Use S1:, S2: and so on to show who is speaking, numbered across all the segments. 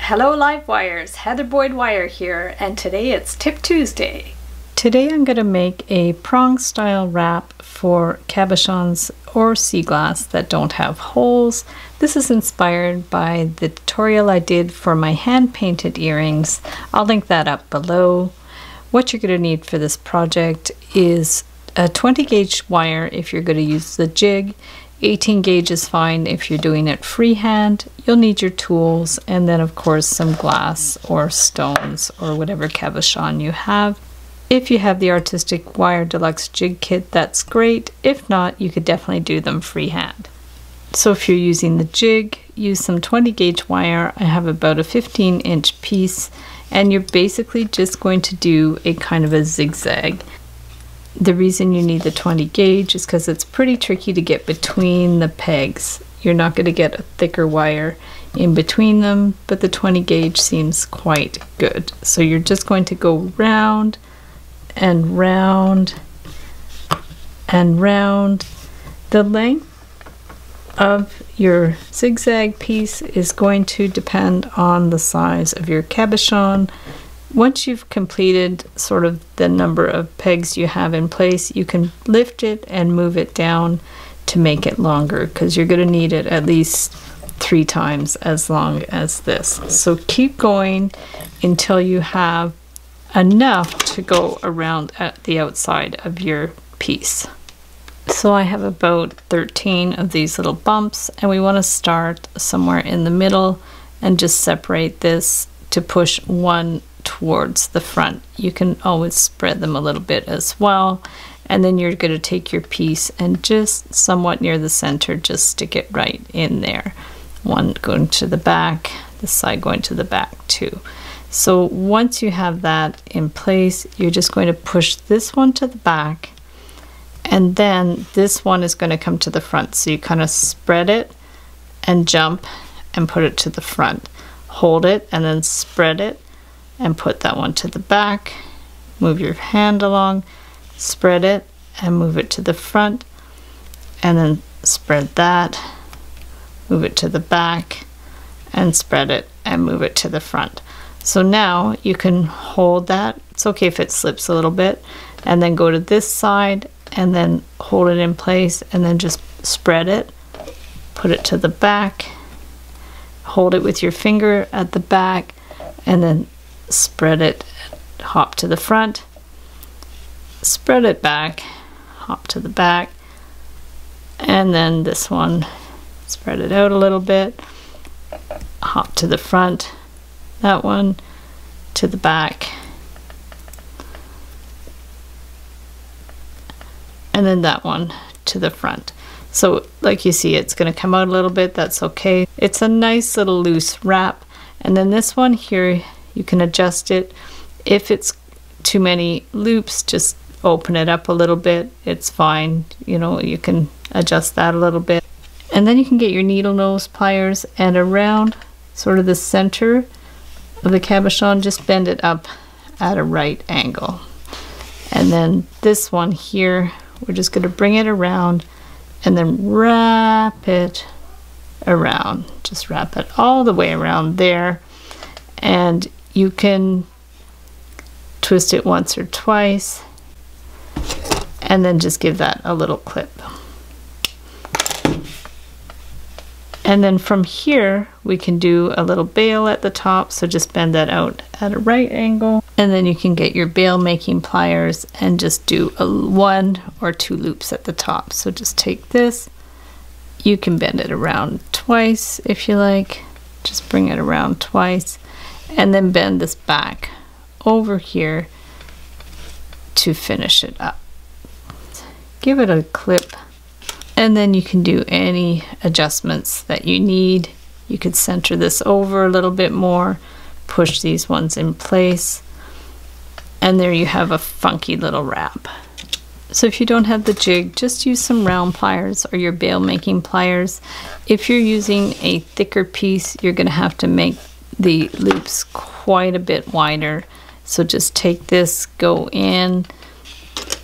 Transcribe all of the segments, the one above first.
S1: Hello live wires, Heather Boyd Wire here, and today it's Tip Tuesday. Today I'm going to make a prong style wrap for cabochons or sea glass that don't have holes. This is inspired by the tutorial I did for my hand painted earrings. I'll link that up below. What you're going to need for this project is a 20 gauge wire if you're going to use the jig. 18 gauge is fine if you're doing it freehand. You'll need your tools and then of course some glass or stones or whatever cabochon you have. If you have the Artistic Wire Deluxe Jig Kit, that's great. If not, you could definitely do them freehand. So if you're using the jig, use some 20 gauge wire. I have about a 15-inch piece, and you're basically just going to do a kind of a zigzag. The reason you need the 20 gauge is because it's pretty tricky to get between the pegs. You're not going to get a thicker wire in between them, but the 20 gauge seems quite good. So you're just going to go round and round and round. The length of your zigzag piece is going to depend on the size of your cabochon. Once you've completed sort of the number of pegs you have in place, you can lift it and move it down to make it longer, because you're going to need it at least 3 times as long as this. So keep going until you have enough to go around at the outside of your piece. So I have about 13 of these little bumps, and we want to start somewhere in the middle and just separate this to push one towards the front. You can always spread them a little bit as well, and then you're going to take your piece and just somewhat near the center, just stick it right in there. One going to the back, this side going to the back too. So once you have that in place, you're just going to push this one to the back, and then this one is going to come to the front. So you kind of spread it and jump and put it to the front. Hold it and then spread it and put that one to the back. Move your hand along, spread it and move it to the front, and then spread that, move it to the back, and spread it and move it to the front. So now you can hold that. It's okay if it slips a little bit, and then go to this side and then hold it in place and then just spread it, put it to the back, hold it with your finger at the back, and then spread it, hop to the front, spread it back, hop to the back, and then this one, spread it out a little bit, hop to the front, that one to the back, and then that one to the front. So like you see, it's going to come out a little bit. That's okay. It's a nice little loose wrap. And then this one here, you can adjust it. If it's too many loops, just open it up a little bit. It's fine. You know, you can adjust that a little bit. And then you can get your needle nose pliers, and around sort of the center of the cabochon, just bend it up at a right angle. And then this one here, we're just going to bring it around and then wrap it around. Just wrap it all the way around there, and you can twist it once or twice and then just give that a little clip. And then from here we can do a little bail at the top, so just bend that out at a right angle, and then you can get your bail making pliers and just do 1 or 2 loops at the top. So just take this, you can bend it around twice if you like, just bring it around twice, and then bend this back over here to finish it up. Give it a clip, and then you can do any adjustments that you need. You could center this over a little bit more, push these ones in place, and there you have a funky little wrap. So if you don't have the jig, just use some round pliers or your bail making pliers. If you're using a thicker piece, you're going to have to make the loops quite a bit wider. So just take this, go in,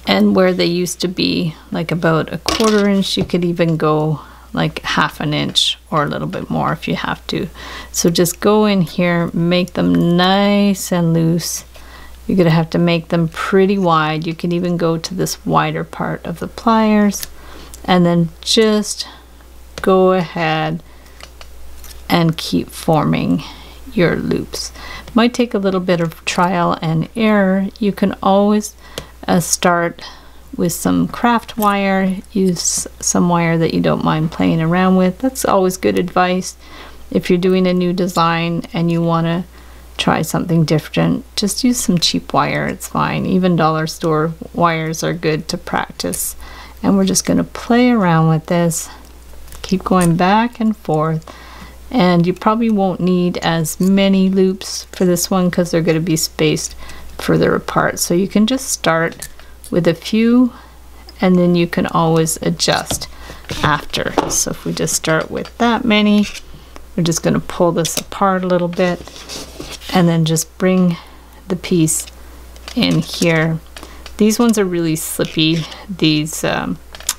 S1: and where they used to be like about 1/4 inch, you could even go like 1/2 inch or a little bit more if you have to. So just go in here, make them nice and loose. You're gonna have to make them pretty wide. You can even go to this wider part of the pliers, and then just go ahead and keep forming your loops. Might take a little bit of trial and error. You can always start with some craft wire. Use some wire that you don't mind playing around with. That's always good advice if you're doing a new design and you want to try something different. Just use some cheap wire, it's fine. Even dollar store wires are good to practice. And we're just going to play around with this, keep going back and forth, and you probably won't need as many loops for this one because they're going to be spaced further apart. So you can just start with a few, and then you can always adjust after. So if we just start with that many, we're just going to pull this apart a little bit and then just bring the piece in here. These ones are really slippy, these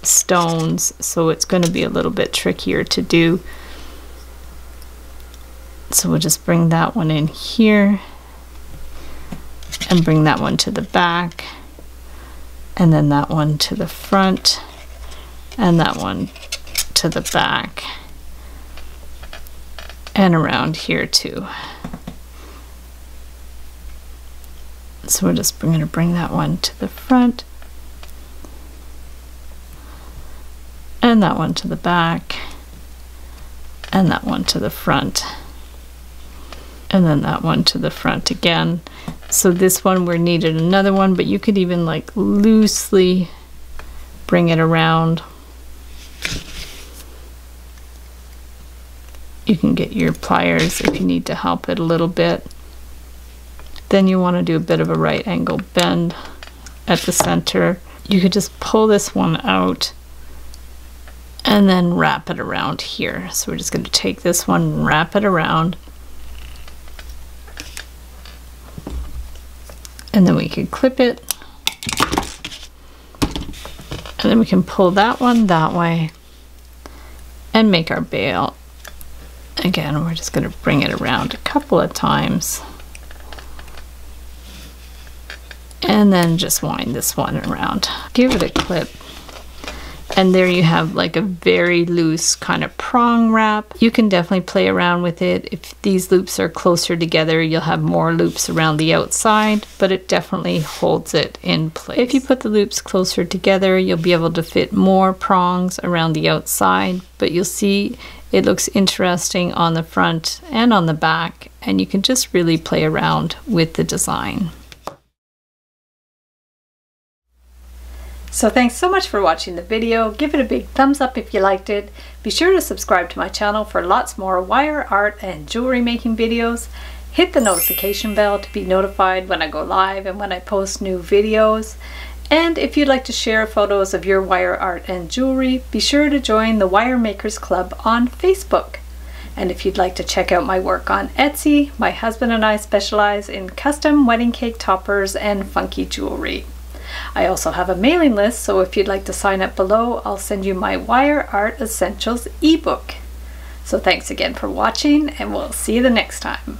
S1: stones, so it's going to be a little bit trickier to do. So we'll just bring that one in here and bring that one to the back, and then that one to the front, and that one to the back, and around here too. So we're just going to bring that one to the front, and that one to the back, and that one to the front, and then that one to the front again. So this one we needed another one, but you could even like loosely bring it around. You can get your pliers if you need to help it a little bit. Then you want to do a bit of a right angle bend at the center. You could just pull this one out and then wrap it around here. So we're just going to take this one and wrap it around. And then we can clip it. And then we can pull that one that way and make our bail. Again, we're just going to bring it around a couple of times. And then just wind this one around. Give it a clip. And there you have like a very loose kind of prong wrap. You can definitely play around with it. If these loops are closer together, you'll have more loops around the outside, but it definitely holds it in place. If you put the loops closer together, you'll be able to fit more prongs around the outside, but you'll see it looks interesting on the front and on the back, and you can just really play around with the design. So thanks so much for watching the video. Give it a big thumbs up if you liked it. Be sure to subscribe to my channel for lots more wire art and jewelry making videos. Hit the notification bell to be notified when I go live and when I post new videos. And if you'd like to share photos of your wire art and jewelry, be sure to join the Wire Makers Club on Facebook. And if you'd like to check out my work on Etsy, my husband and I specialize in custom wedding cake toppers and funky jewelry. I also have a mailing list, so if you'd like to sign up below, I'll send you my Wire Art Essentials ebook. So thanks again for watching, and we'll see you the next time.